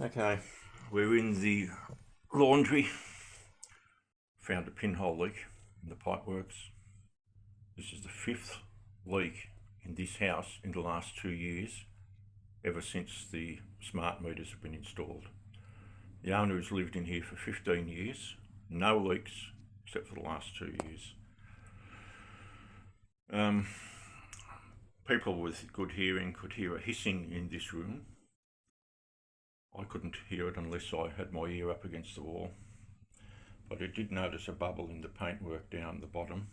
Okay, we're in the laundry. Found a pinhole leak in the pipeworks. This is the fifth leak in this house in the last 2 years, ever since the smart meters have been installed. The owner has lived in here for 15 years, no leaks except for the last 2 years. People with good hearing could hear a hissing in this room. I couldn't hear it unless I had my ear up against the wall, but I did notice a bubble in the paintwork down the bottom,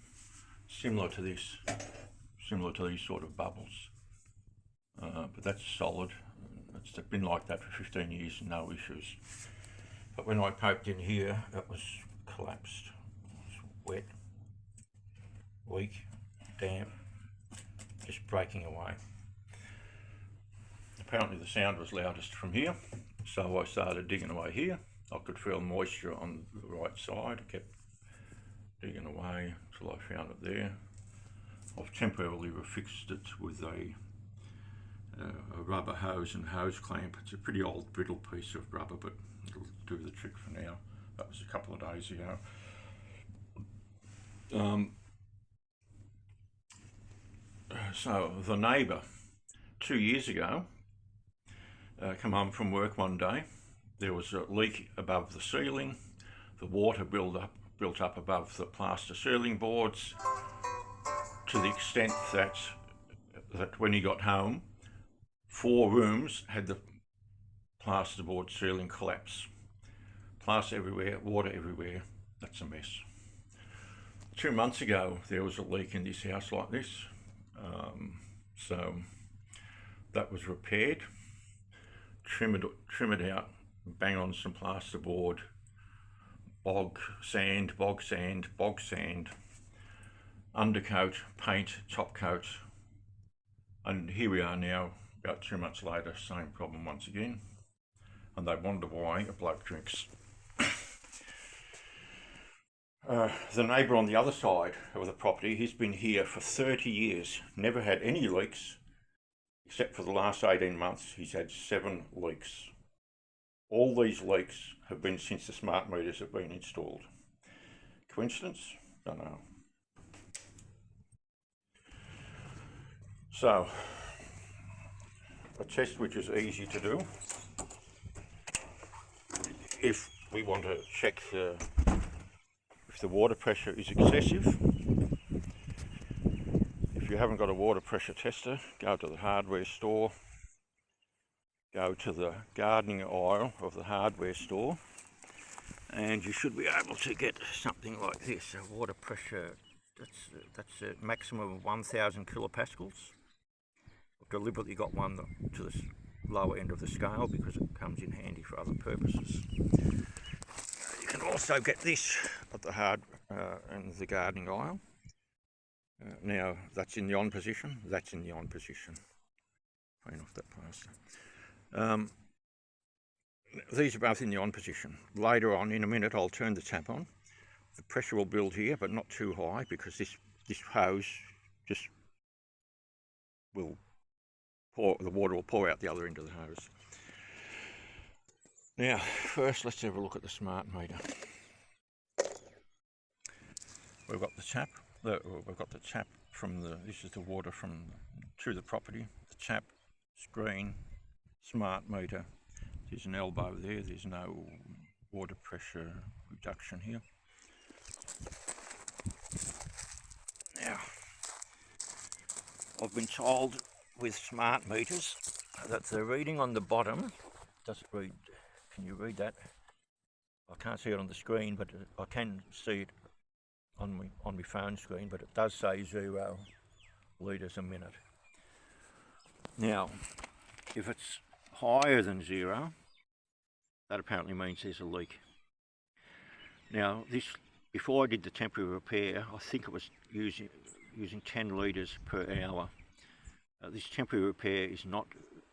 similar to these sort of bubbles, but that's solid. It's been like that for 15 years, no issues. But when I poked in here, it was collapsed. It was wet, weak, damp, just breaking away. Apparently the sound was loudest from here, so I started digging away here. I could feel moisture on the right side. I kept digging away until I found it there. I've temporarily refixed it with a rubber hose and hose clamp. It's a pretty old brittle piece of rubber, but it'll do the trick for now. That was a couple of days ago. So the neighbour 2 years ago come home from work one day. There was a leak above the ceiling. The water built up above the plaster ceiling boards to the extent that when he got home, 4 rooms had the plasterboard ceiling collapse. Plaster everywhere, water everywhere. That's a mess. 2 months ago, there was a leak in this house like this. So that was repaired, trim it out, bang on some plasterboard, bog sand, undercoat, paint, top coat, and here we are now, about 2 months later, same problem once again, and they wonder why a bloke drinks. The neighbour on the other side of the property, he's been here for 30 years, never had any leaks, except for the last 18 months, he's had 7 leaks. All these leaks have been since the smart meters have been installed. Coincidence? Don't know. So, a test which is easy to do. If we want to check if the water pressure is excessive. If you haven't got a water pressure tester, go to the hardware store, go to the gardening aisle of the hardware store, and you should be able to get something like this, a water pressure, that's a maximum of 1000 kilopascals. I've deliberately got one to the lower end of the scale because it comes in handy for other purposes. You can also get this at the in the gardening aisle. Now that's in the on position, that's in the on position. Clean off that plaster. These are both in the on position. Later on, in a minute, I'll turn the tap on. The pressure will build here, but not too high because this hose just will pour, the water will pour out the other end of the hose. Now, first let's have a look at the smart meter. We've got the tap. We've got the tap from this is the water to the property. The tap, screen, smart meter. There's an elbow there. There's no water pressure reduction here. Now, I've been told with smart meters that the reading on the bottom doesn't read. Can you read that? I can't see it on the screen, but I can see it on my phone screen, but it does say 0 litres a minute. Now, if it's higher than 0, that apparently means there's a leak. Now, before I did the temporary repair, I think it was using 10 litres per hour. This temporary repair is not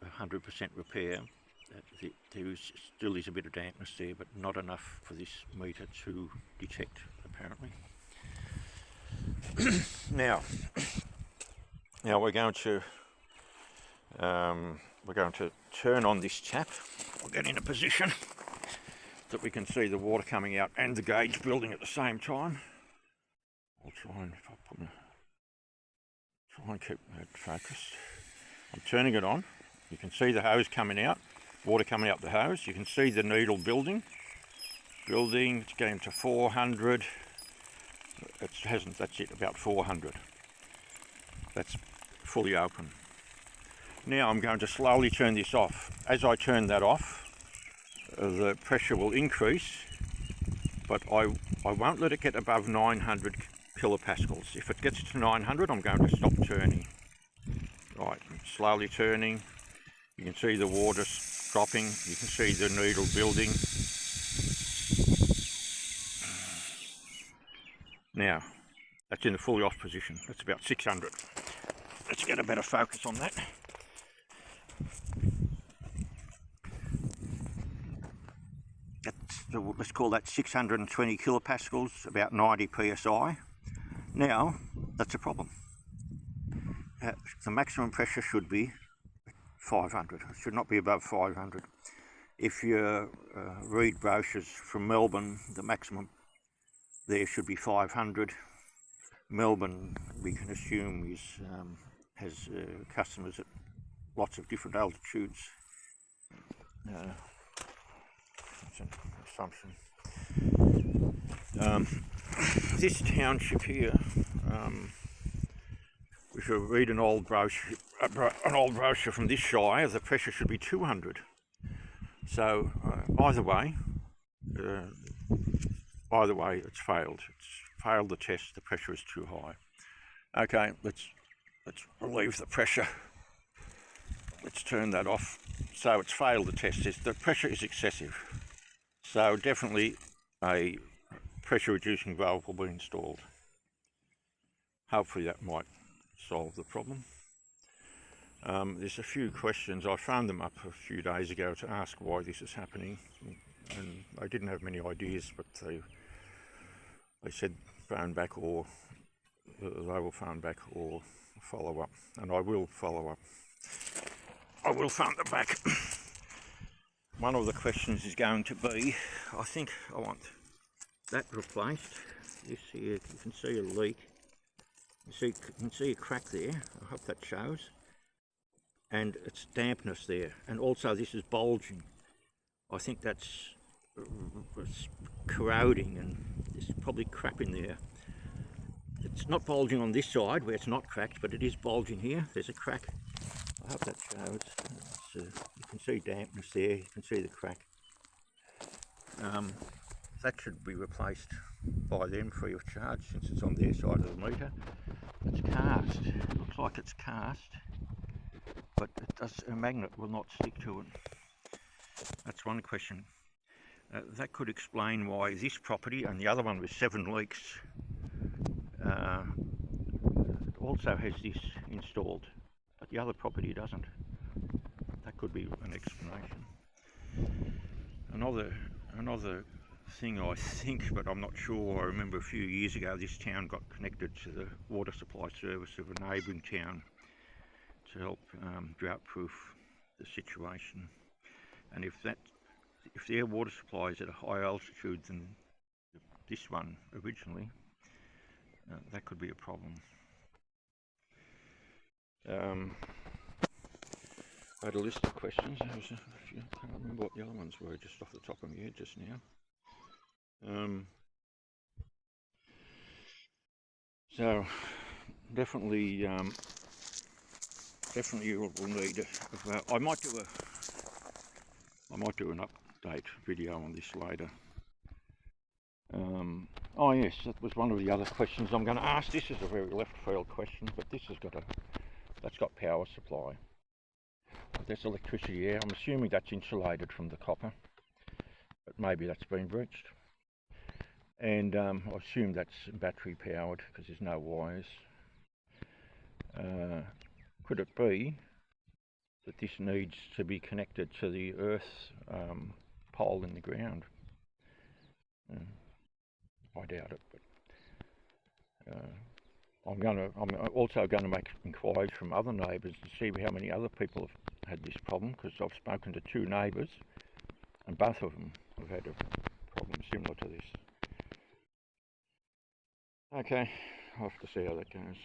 100% repair. There still is a bit of dampness there, but not enough for this meter to detect, apparently. Now we're going to We're going to turn on this tap. I'll get in a position that we can see the water coming out and the gauge building at the same time. I'll try and keep that focused. I'm turning it on. You can see the hose coming out, water coming out the hose. You can see the needle building. It's getting to 400. It hasn't, that's it, about 400. That's fully open. Now I'm going to slowly turn this off. As I turn that off, the pressure will increase, but I won't let it get above 900 kilopascals. If it gets to 900, I'm going to stop turning. Right, slowly turning. You can see the water dropping. You can see the needle building. Now, that's in the fully off position. That's about 600. Let's get a better focus on that. Let's call that 620 kilopascals, about 90 psi. Now, that's a problem. The maximum pressure should be 500. It should not be above 500. If you read brochures from Melbourne, the maximum there should be 500. Melbourne, we can assume, has customers at lots of different altitudes. That's an assumption. This township here, if you read an old brochure from this shire, the pressure should be 200. So either way, it's failed. It's failed the test. The pressure is too high. Okay, let's relieve the pressure. Let's turn that off. So it's failed the test. The pressure is excessive. So definitely a pressure reducing valve will be installed. Hopefully that might solve the problem. There's a few questions. I phoned them up a few days ago to ask why this is happening, and I didn't have many ideas, but they said phone back, or they will phone back or follow up, and I will follow up. I will phone them back. One of the questions is going to be, I think I want that replaced. This here, you can see a leak. You can see a crack there. I hope that shows. And it's dampness there. And also this is bulging. I think that's corroding, and there's probably crap in there. It's not bulging on this side where it's not cracked, but it is bulging here. There's a crack. I hope that shows. You can see dampness there. You can see the crack. That should be replaced by them free of charge, since it's on their side of the meter. It's cast. It looks like it's cast, but a magnet will not stick to it. That's one question. That could explain why this property and the other one with 7 leaks also has this installed, but the other property doesn't. That could be an explanation. Another thing, I think, but I'm not sure, I remember a few years ago this town got connected to the water supply service of a neighbouring town to help drought-proof the situation. And if their water supply is at a higher altitude than this one originally, that could be a problem. I had a list of questions. I can't remember what the other ones were just off the top of my head just now. So definitely you will need I might do an update video on this later. Oh yes, that was one of the other questions I'm going to ask. This is a very left field question, but this has that's got power supply. There's electricity there. I'm assuming that's insulated from the copper, but maybe that's been breached. And I assume that's battery powered because there's no wires. Could it be that this needs to be connected to the earth pole in the ground? I doubt it, but I'm also going to make inquiries from other neighbours to see how many other people have had this problem, because I've spoken to 2 neighbours and both of them have had a problem similar to this. Okay, I'll have to see how that goes.